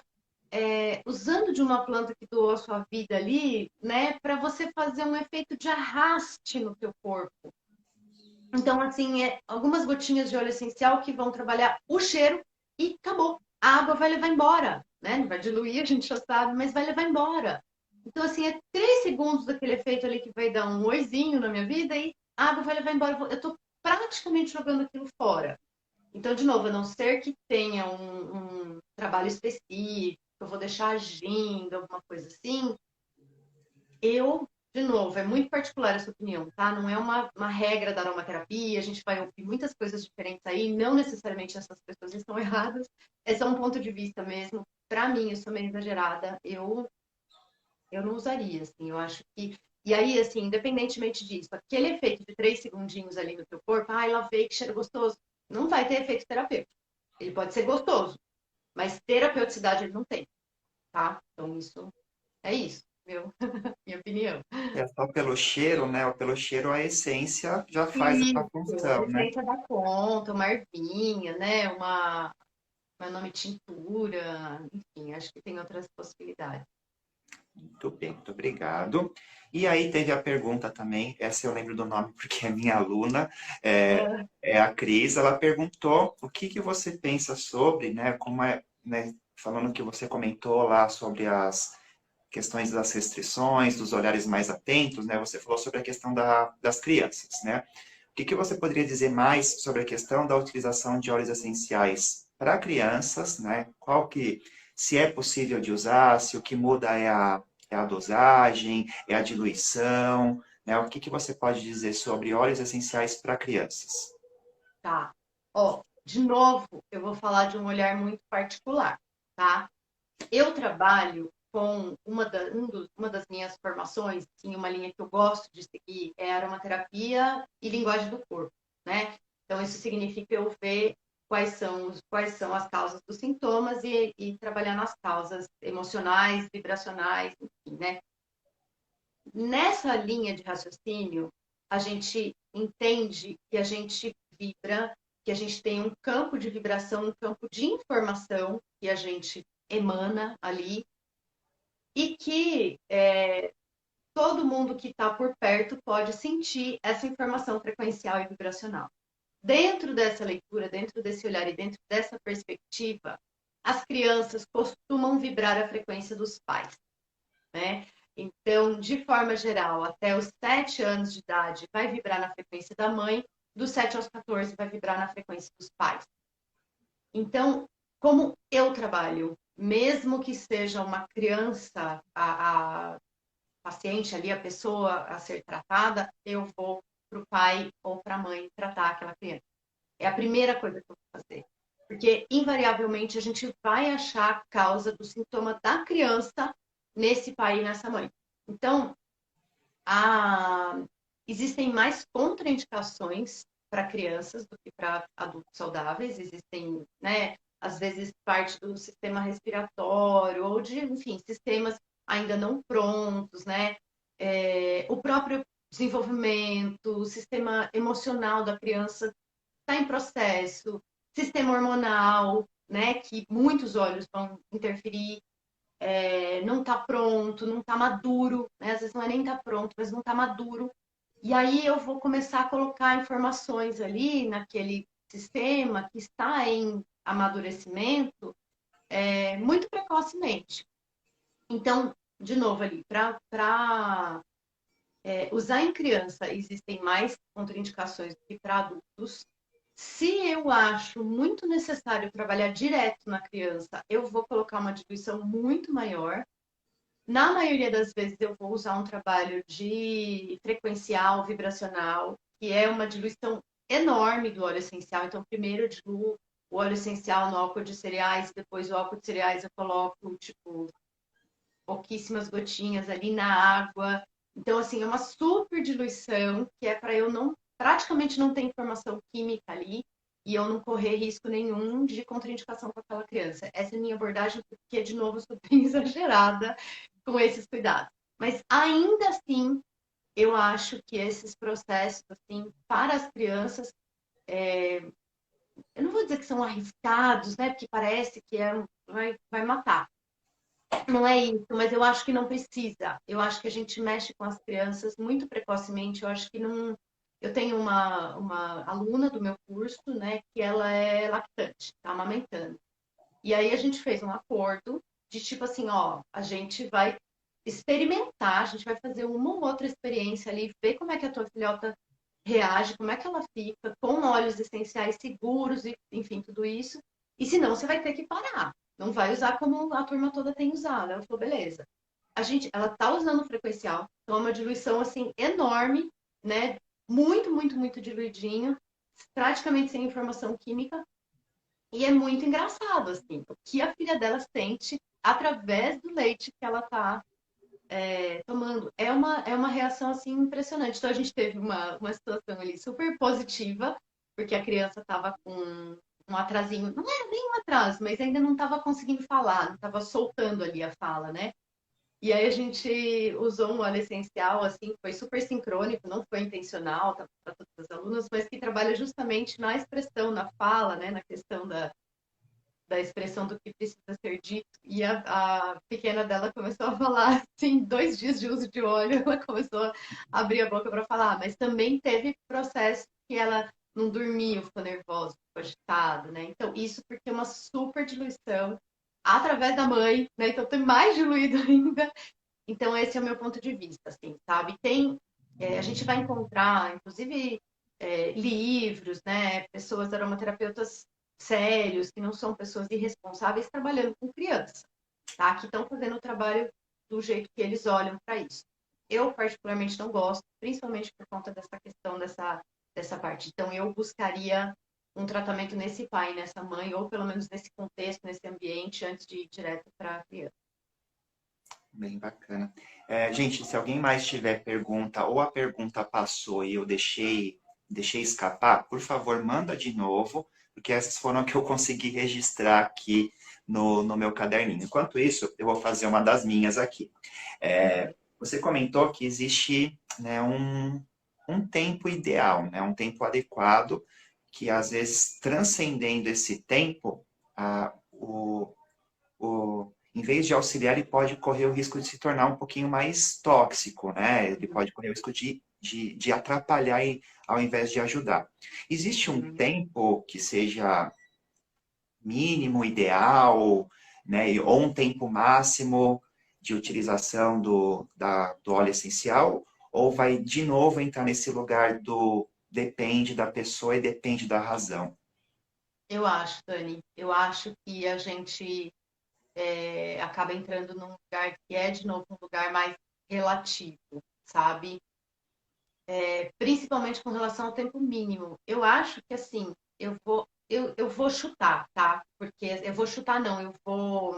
usando de uma planta que doou a sua vida ali, né, para você fazer um efeito de arraste no teu corpo. Então, assim, algumas gotinhas de óleo essencial que vão trabalhar o cheiro e acabou. A água vai levar embora, né? Não vai diluir, a gente já sabe, mas vai levar embora. Então, assim, 3 segundos daquele efeito ali que vai dar um oizinho na minha vida e a água vai levar embora. Eu estou praticamente jogando aquilo fora. Então, de novo, a não ser que tenha um trabalho específico, eu vou deixar agindo, alguma coisa assim, de novo, é muito particular essa opinião, tá? Não é uma regra da aromaterapia, a gente vai ouvir muitas coisas diferentes aí, não necessariamente essas pessoas estão erradas, é só um ponto de vista mesmo. Para mim, eu sou meio exagerada, eu não usaria, assim, eu acho que. E aí, assim, independentemente disso, aquele efeito de 3 segundinhos ali no teu corpo, ai, lavei, que cheiro gostoso, não vai ter efeito terapêutico. Ele pode ser gostoso, mas terapeuticidade ele não tem, tá? Então, isso, meu, minha opinião. É só pelo cheiro, né? Ou pelo cheiro a essência já faz essa Isso, a função, né? essência da conta, uma ervinha, né? Meu nome tintura, enfim, acho que tem outras possibilidades. Muito bem, muito obrigado. E aí teve a pergunta também, essa eu lembro do nome porque é minha aluna, Ah, é a Cris, ela perguntou o que que você pensa sobre, né, como né, falando que você comentou lá sobre as questões das restrições, dos olhares mais atentos, né, você falou sobre a questão das crianças, né? O que que você poderia dizer mais sobre a questão da utilização de óleos essenciais para crianças, né? Se é possível de usar, se o que muda é a dosagem, é a diluição, né? O que que você pode dizer sobre óleos essenciais para crianças? Tá. Ó, de novo, eu vou falar de um olhar muito particular, tá? Eu trabalho com uma das minhas formações, assim, uma linha que eu gosto de seguir é aromaterapia e linguagem do corpo, né? Então, isso significa eu ver quais são as causas dos sintomas e trabalhar nas causas emocionais, vibracionais, enfim, né? Nessa linha de raciocínio, a gente entende que a gente vibra, que a gente tem um campo de vibração, um campo de informação que a gente emana ali e que todo mundo que está por perto pode sentir essa informação frequencial e vibracional. Dentro dessa leitura, dentro desse olhar e dentro dessa perspectiva, as crianças costumam vibrar a frequência dos pais, né? Então, de forma geral, até os 7 anos de idade vai vibrar na frequência da mãe, dos 7 aos 14 vai vibrar na frequência dos pais. Então, como eu trabalho, mesmo que seja uma criança, a paciente ali, a pessoa a ser tratada, eu vou para o pai ou para a mãe tratar aquela criança. É a primeira coisa que eu vou fazer. Porque, invariavelmente, a gente vai achar a causa do sintoma da criança nesse pai e nessa mãe. Então, a... existem mais contraindicações para crianças do que para adultos saudáveis. Existem, né, às vezes, parte do sistema respiratório ou de, enfim, sistemas ainda não prontos, né? O próprio desenvolvimento, o sistema emocional da criança está em processo, sistema hormonal, né, que muitos olhos vão interferir, não está pronto, não está maduro, né? Às vezes não é nem está pronto, mas não está maduro. E aí eu vou começar a colocar informações ali naquele sistema que está em amadurecimento muito precocemente. Então, de novo ali, para usar em criança existem mais contraindicações do que para adultos. Se eu acho muito necessário trabalhar direto na criança, eu vou colocar uma diluição muito maior. Na maioria das vezes, eu vou usar um trabalho de frequencial, vibracional, que é uma diluição enorme do óleo essencial. Então, primeiro eu diluo o óleo essencial no álcool de cereais, depois o álcool de cereais eu coloco, tipo, pouquíssimas gotinhas ali na água. Então, assim, é uma super diluição que é para eu não, praticamente não ter informação química ali e eu não correr risco nenhum de contraindicação com aquela criança. Essa é a minha abordagem, porque, de novo, eu sou bem exagerada com esses cuidados. Mas, ainda assim, eu acho que esses processos, assim, para as crianças, eu não vou dizer que são arriscados, né? Porque parece que vai matar. Não é isso, mas eu acho que não precisa. Eu acho que a gente mexe com as crianças muito precocemente. Eu acho que não. Eu tenho uma aluna do meu curso, né, que ela é lactante, tá amamentando. E aí a gente fez um acordo de tipo assim, ó, a gente vai experimentar, a gente vai fazer uma ou outra experiência ali, ver como é que a tua filhota reage, como é que ela fica, com óleos essenciais seguros e, enfim, tudo isso. E senão você vai ter que parar. Não vai usar como a turma toda tem usado. Ela falou, beleza. Ela tá usando o frequencial, então é uma diluição assim enorme, né? Muito, muito, muito diluidinho, praticamente sem informação química. E é muito engraçado, assim, o que a filha dela sente através do leite que ela tá tomando. É uma reação, assim, impressionante. Então, a gente teve uma situação ali super positiva, porque a criança estava com um atrasinho, não era nem um atraso, mas ainda não estava conseguindo falar, não estava soltando ali a fala, né? E aí a gente usou um óleo essencial, assim, foi super sincrônico, não foi intencional para todas as alunas, mas que trabalha justamente na expressão, na fala, né? Na questão da expressão do que precisa ser dito. E a pequena dela começou a falar, assim, 2 dias de uso de óleo, ela começou a abrir a boca para falar, mas também teve processo que ela não dormiu, ficou nervosa, ficou agitada, né? Então, isso porque é uma super diluição através da mãe, né? Então, tem mais diluído ainda. Então, esse é o meu ponto de vista, assim, sabe? A gente vai encontrar, inclusive, livros, né? Pessoas aromaterapeutas sérios, que não são pessoas irresponsáveis trabalhando com criança, tá? Que estão fazendo o trabalho do jeito que eles olham para isso. eu particularmente não gosto, principalmente por conta dessa questão dessa parte. Então, eu buscaria um tratamento nesse pai, nessa mãe, ou pelo menos nesse contexto, nesse ambiente, antes de ir direto para a criança. Bem bacana. Gente, se alguém mais tiver pergunta ou a pergunta passou e eu deixei escapar, por favor, manda de novo, porque essas foram que eu consegui registrar aqui no meu caderninho. Enquanto isso, eu vou fazer uma das minhas aqui. Uhum. Você comentou que existe, né, um tempo ideal, né, um tempo adequado, que às vezes transcendendo esse tempo, em vez de auxiliar, ele pode correr o risco de se tornar um pouquinho mais tóxico, né? Ele pode correr o risco de atrapalhar ao invés de ajudar. Existe um Uhum. tempo que seja mínimo, ideal, né? Ou um tempo máximo de utilização do óleo essencial? Ou vai de novo entrar nesse lugar do depende da pessoa e depende da razão? Eu acho, Dani, eu acho que a gente acaba entrando num lugar que é, de novo, um lugar mais relativo, sabe? Principalmente com relação ao tempo mínimo. Eu acho que, assim, eu vou chutar, tá? Porque eu vou chutar, não, eu vou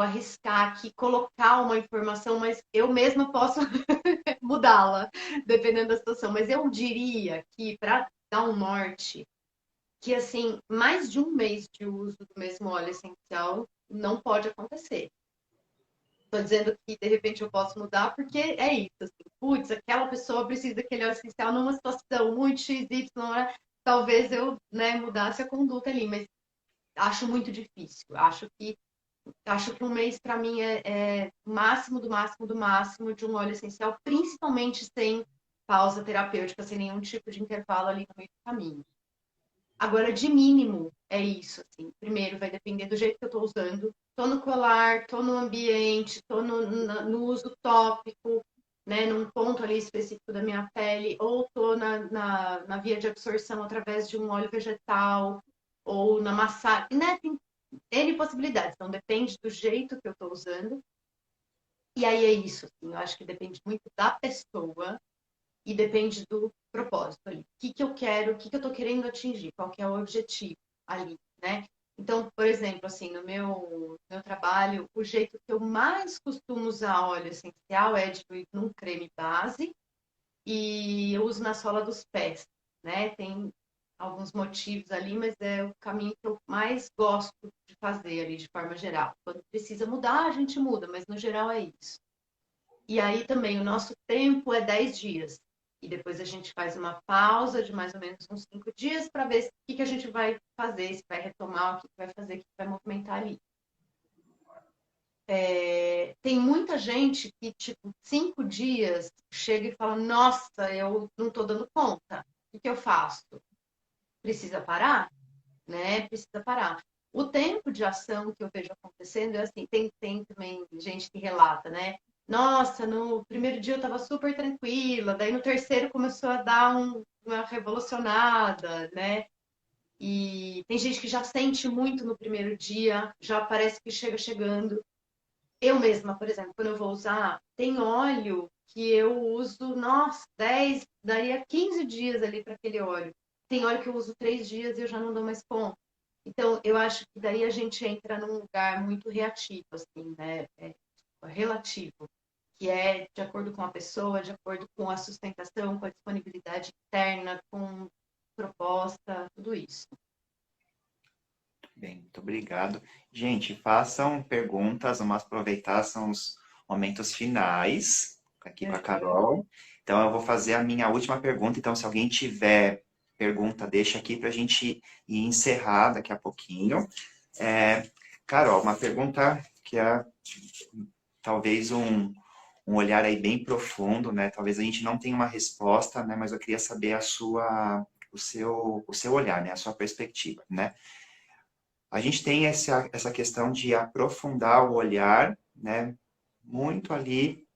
arriscar aqui, colocar uma informação, mas eu mesma posso mudá-la, dependendo da situação. Mas eu diria que, para dar um norte, que, assim, mais de um mês de uso do mesmo óleo essencial não pode acontecer. Estou dizendo que, de repente, eu posso mudar, porque é isso. Assim, putz, aquela pessoa precisa daquele óleo essencial numa situação muito XY, né? Talvez eu, né, mudasse a conduta ali, mas acho muito difícil. Acho que um mês, para mim, é máximo do máximo do máximo de um óleo essencial, principalmente sem pausa terapêutica, sem nenhum tipo de intervalo ali no meio do caminho. Agora, de mínimo, é isso, assim. Primeiro, vai depender do jeito que eu estou usando. Estou no colar, estou no ambiente, estou no uso tópico, né, num ponto ali específico da minha pele, ou estou na via de absorção através de um óleo vegetal, ou na massagem, né? Tem N possibilidades. Então, depende do jeito que eu estou usando. E aí é isso, assim. Eu acho que depende muito da pessoa e depende do propósito ali. O que eu quero, o que eu estou querendo atingir, qual que é o objetivo ali, né? Então, por exemplo, assim, no meu trabalho, o jeito que eu mais costumo usar óleo essencial é diluído num creme base e eu uso na sola dos pés, né? Tem alguns motivos ali, mas é o caminho que eu mais gosto de fazer ali, de forma geral. Quando precisa mudar, a gente muda, mas no geral é isso. E aí também o nosso tempo é 10 dias. E depois a gente faz uma pausa de mais ou menos uns 5 dias para ver o que a gente vai fazer, se vai retomar, o que vai fazer, o que vai movimentar ali. Tem muita gente que, tipo, 5 dias chega e fala: Nossa, eu não estou dando conta. O que eu faço? Precisa parar? Né? Precisa parar. O tempo de ação que eu vejo acontecendo é assim, tem também gente que relata, né? Nossa, no primeiro dia eu estava super tranquila, daí no terceiro começou a dar uma revolucionada, né? E tem gente que já sente muito no primeiro dia, já parece que chega chegando. Eu mesma, por exemplo, quando eu vou usar, tem óleo que eu uso, nossa, 10, daria 15 dias ali para aquele óleo. Tem óleo que eu uso 3 dias e eu já não dou mais conta. Então, eu acho que daí a gente entra num lugar muito reativo, assim, né? Relativo, que é de acordo com a pessoa, de acordo com a sustentação, com a disponibilidade interna, com proposta, tudo isso. Bem, muito obrigado. Gente, façam perguntas, vamos aproveitar, são os momentos finais aqui com a Uhum. Carol. Então, eu vou fazer a minha última pergunta. Então, se alguém tiver pergunta, deixa aqui para a gente ir encerrar daqui a pouquinho. Carol, uma pergunta que é talvez um olhar aí bem profundo, né? Talvez a gente não tenha uma resposta, né? Mas eu queria saber o seu olhar, né? A sua perspectiva, né? A gente tem essa questão de aprofundar o olhar, né, muito ali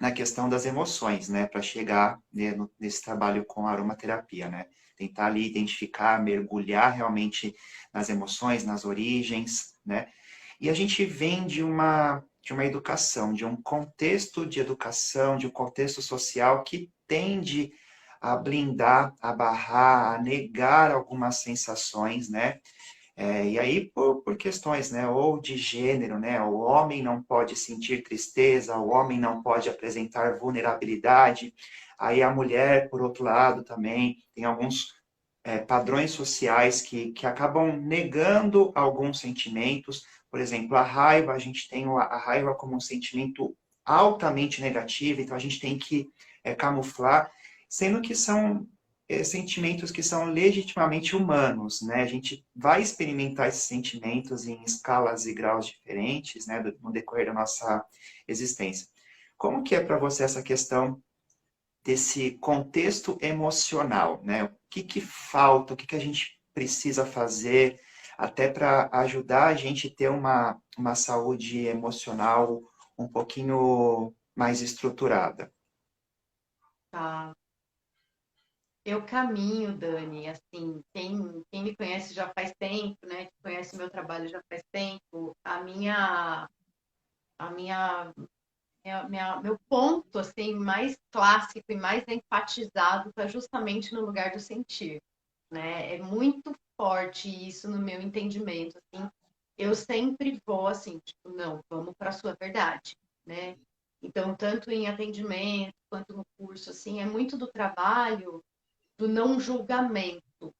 na questão das emoções, né, para chegar, né, nesse trabalho com a aromaterapia, né, tentar ali identificar, mergulhar realmente nas emoções, nas origens, né, e a gente vem uma educação, de um contexto de educação, de um contexto social que tende a blindar, a barrar, a negar algumas sensações, né? E aí, por questões, né, ou de gênero, né, o homem não pode sentir tristeza, o homem não pode apresentar vulnerabilidade, aí a mulher, por outro lado, também tem alguns padrões sociais que acabam negando alguns sentimentos. Por exemplo, a raiva, a gente tem a raiva como um sentimento altamente negativo, então a gente tem que camuflar, sendo que são sentimentos que são legitimamente humanos, né? A gente vai experimentar esses sentimentos em escalas e graus diferentes, né, no decorrer da nossa existência. Como que é para você essa questão desse contexto emocional, né? O que que falta, o que que a gente precisa fazer até para ajudar a gente a ter uma saúde emocional um pouquinho mais estruturada? Tá. Eu caminho, Dani, assim, quem me conhece já faz tempo, né? Que conhece meu trabalho já faz tempo, a meu ponto, assim, mais clássico e mais enfatizado está justamente no lugar do sentir, né? É muito forte isso no meu entendimento, assim. Eu sempre vou, assim, tipo, não, vamos para a sua verdade, né? Então, tanto em atendimento quanto no curso, assim, é muito do trabalho do não julgamento.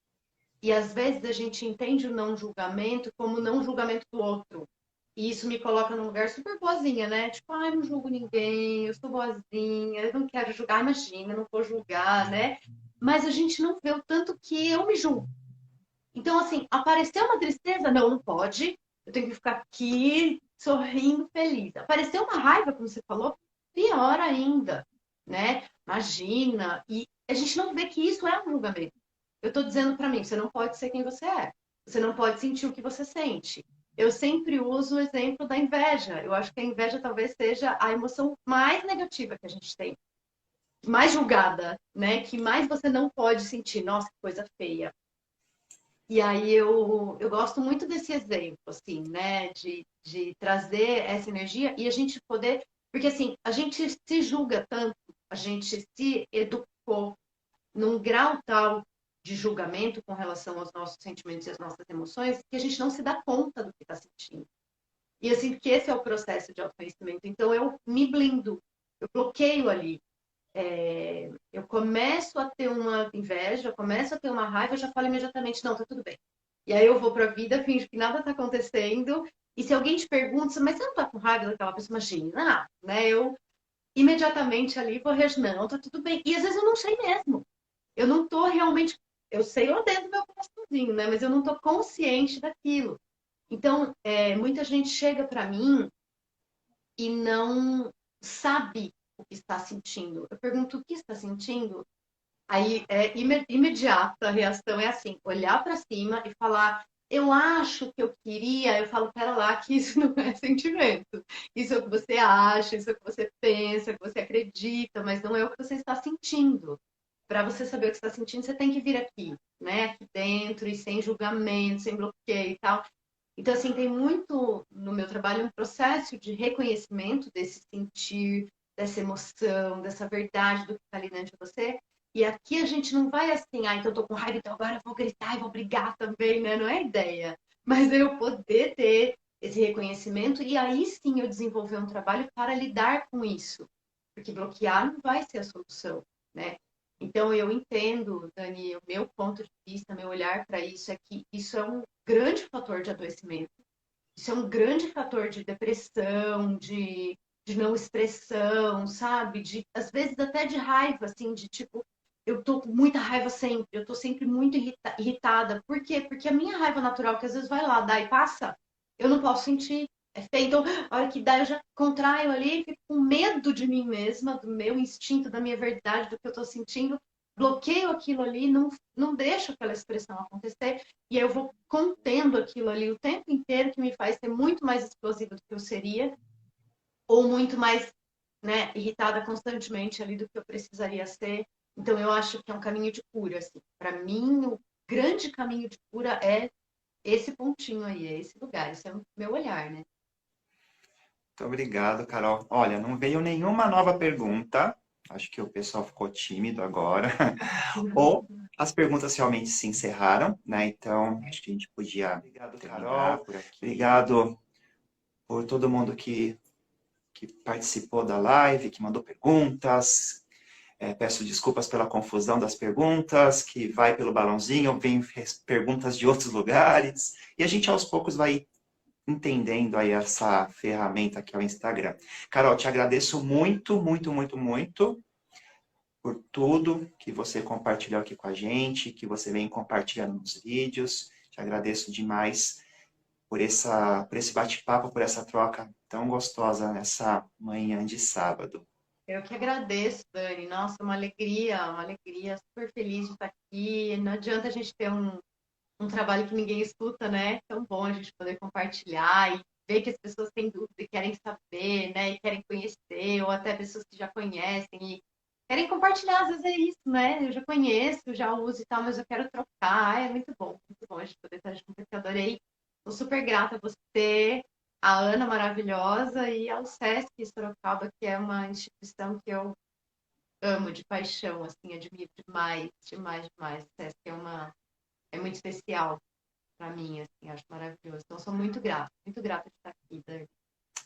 E às vezes a gente entende o não julgamento como não julgamento do outro. E isso me coloca num lugar super boazinha, né? Tipo, ai, eu não julgo ninguém, eu sou boazinha, eu não quero julgar, imagina, eu não vou julgar, né? Mas a gente não vê o tanto que eu me julgo. Então, assim, apareceu uma tristeza? Não, não pode. Eu tenho que ficar aqui sorrindo, feliz. Apareceu uma raiva, como você falou, pior ainda, né? Imagina. E a gente não vê que isso é um julgamento. Eu estou dizendo para mim, você não pode ser quem você é. Você não pode sentir o que você sente. Eu sempre uso o exemplo da inveja. Eu acho que a inveja talvez seja a emoção mais negativa que a gente tem, mais julgada, né? Que mais você não pode sentir. Nossa, que coisa feia. E aí eu gosto muito desse exemplo, assim, né? De trazer essa energia e a gente poder. Porque assim, a gente se julga tanto, a gente se educou num grau tal de julgamento com relação aos nossos sentimentos e às nossas emoções que a gente não se dá conta do que está sentindo. E assim, que esse é o processo de autoconhecimento. Então eu me blindo, eu bloqueio ali. Eu começo a ter uma inveja, eu começo a ter uma raiva, eu já falo imediatamente, não, tá tudo bem. E aí eu vou para a vida, finge que nada tá acontecendo. E se alguém te pergunta, mas você não tá com raiva daquela pessoa? Imagina, né? Eu imediatamente ali vou reagir, não, tá tudo bem. E às vezes eu não sei mesmo. Eu não tô realmente, eu sei lá dentro do meu coraçãozinho, né? Mas eu não tô consciente daquilo. Então, muita gente chega para mim e não sabe o que está sentindo. Eu pergunto o que está sentindo, aí é imediata a reação é assim, olhar para cima e falar, eu acho que eu queria, eu falo, pera lá, que isso não é sentimento. Isso é o que você acha, isso é o que você pensa, o que você acredita, mas não é o que você está sentindo. Para você saber o que você está sentindo, você tem que vir aqui, né? Aqui dentro e sem julgamento, sem bloqueio e tal. Então, assim, tem muito no meu trabalho um processo de reconhecimento desse sentir, dessa emoção, dessa verdade do que está ali dentro de você. E aqui a gente não vai assim, então eu tô com raiva, então agora eu vou gritar e vou brigar também, né? Não é ideia. Mas eu poder ter esse reconhecimento e aí sim eu desenvolver um trabalho para lidar com isso. Porque bloquear não vai ser a solução, né? Então eu entendo, Dani, o meu ponto de vista, meu olhar para isso é que isso é um grande fator de adoecimento. Isso é um grande fator de depressão, de não expressão, sabe? De, às vezes até de raiva, assim, de tipo, eu tô com muita raiva sempre, eu tô sempre muito irritada. Por quê? Porque a minha raiva natural, que às vezes vai lá, dá e passa, eu não posso sentir. É feio. Então, a hora que dá, eu já contraio ali, fico com medo de mim mesma, do meu instinto, da minha verdade, do que eu tô sentindo. Bloqueio aquilo ali, não deixo aquela expressão acontecer. E eu vou contendo aquilo ali o tempo inteiro, que me faz ser muito mais explosiva do que eu seria, ou muito mais, né, irritada constantemente ali do que eu precisaria ser. Então, eu acho que é um caminho de cura. Assim. Para mim, o grande caminho de cura é esse pontinho aí, é esse lugar, esse é o meu olhar, né? Muito obrigado, Carol. Olha, não veio nenhuma nova pergunta. Acho que o pessoal ficou tímido agora. Ou as perguntas realmente se encerraram, né? Então, acho que a gente podia Obrigado, terminar Carol. Por aqui. Obrigado por todo mundo que participou da live, que mandou perguntas. Peço desculpas pela confusão das perguntas, que vai pelo balãozinho, vem perguntas de outros lugares. E a gente, aos poucos, vai entendendo aí essa ferramenta que é o Instagram. Carol, te agradeço muito, muito, muito, muito por tudo que você compartilhou aqui com a gente, que você vem compartilhando nos vídeos. Te agradeço demais por esse bate-papo, por essa troca tão gostosa nessa manhã de sábado. Eu que agradeço, Dani. Nossa, uma alegria, super feliz de estar aqui. Não adianta a gente ter um trabalho que ninguém escuta, né? É tão bom a gente poder compartilhar e ver que as pessoas têm dúvida e querem saber, né? E querem conhecer, ou até pessoas que já conhecem e querem compartilhar. Às vezes é isso, né? Eu já conheço, já uso e tal, mas eu quero trocar. É muito bom a gente poder estar junto. Eu adorei. Estou super grata a você, a Ana maravilhosa e ao Sesc Sorocaba, que é uma instituição que eu amo de paixão, assim, admiro demais, demais, demais. O Sesc é muito especial para mim, assim, acho maravilhoso. Então, sou muito grata de estar aqui, Dani.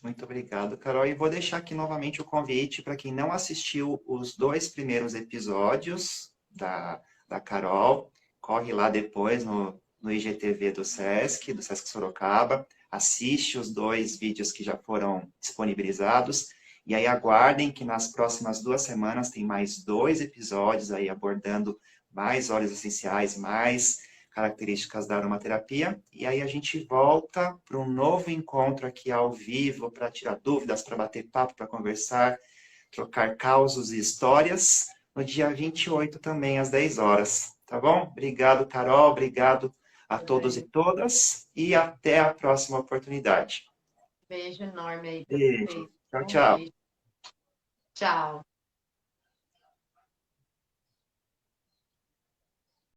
Muito obrigado, Carol. E vou deixar aqui novamente o convite para quem não assistiu os 2 primeiros episódios da Carol, corre lá depois no IGTV do Sesc Sorocaba, assiste os 2 vídeos que já foram disponibilizados, e aí aguardem que nas próximas 2 semanas tem mais 2 episódios aí abordando mais óleos essenciais, mais características da aromaterapia. E aí a gente volta para um novo encontro aqui ao vivo para tirar dúvidas, para bater papo, para conversar, trocar causos e histórias no dia 28 também, às 10 horas. Tá bom? Obrigado, Carol. Obrigado a todos e todas. E até a próxima oportunidade. Beijo enorme aí para Beijo. vocês. Tchau, Um tchau. beijo. Tchau.